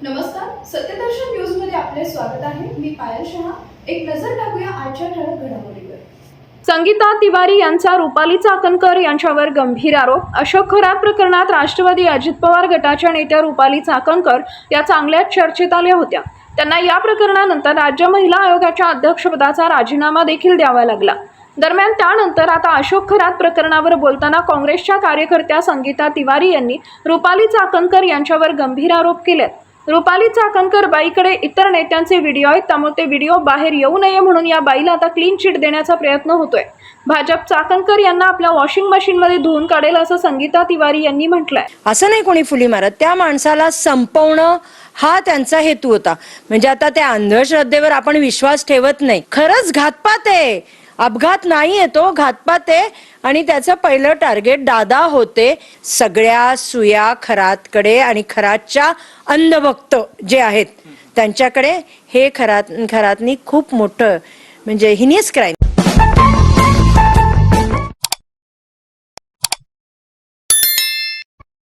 नमस्कार, सत्यदर्शन न्यूज मध्ये आपले स्वागत आहे। मी पायल शहा। एक नजर टाकूया आजच्या ठळक घडामोडीवर। संगीता तिवारी यांचा रुपाली चाकणकर यांच्यावर गंभीर आरोप। अशोक खरात प्रकरणात राष्ट्रवादी अजित पवार गटाच्या नेत्या रुपाली चाकणकर या चांगल्याच चर्चेत आल्या होत्या। त्यांना या प्रकरणानंतर राज्य महिला आयोगाच्या अध्यक्षपदाचा राजीनामा देखील द्यावा लागला। दरम्यान त्यानंतर आता अशोक खरात प्रकरणावर बोलताना काँग्रेसच्या कार्यकर्त्या संगीता तिवारी यांनी रुपाली चाकणकर यांच्यावर गंभीर आरोप केलेत। रुपाली चाकणकर बाईकडे इतर नेत्यांचे व्हिडिओ आहेत, त्यामुळे ते व्हिडिओ बाहेर येऊ नये म्हणून या बाईला आता क्लीन चिट देण्याचा प्रयत्न होतोय। भाजप चाकणकर यांना आपल्या वॉशिंग मशीनमध्ये धुवून काढेल असं संगीता तिवारी यांनी म्हटलंय। असं नाही कोणी फुली मारत, त्या माणसाला संपवणं हा त्यांचा हेतू होता। म्हणजे आता त्या अंधश्रद्धेवर आपण विश्वास ठेवत नाही। खरंच घातपात आहे, अपघात नाहीये, तो घातपात आहे आणि त्याचं पहिलं टार्गेट दादा होते। सगळ्या सुया खरातकडे आणि खरातच्या अंधभक्त जे आहेत त्यांच्याकडे हे खरातनी खूप मोठं म्हणजे हिनियस क्राईम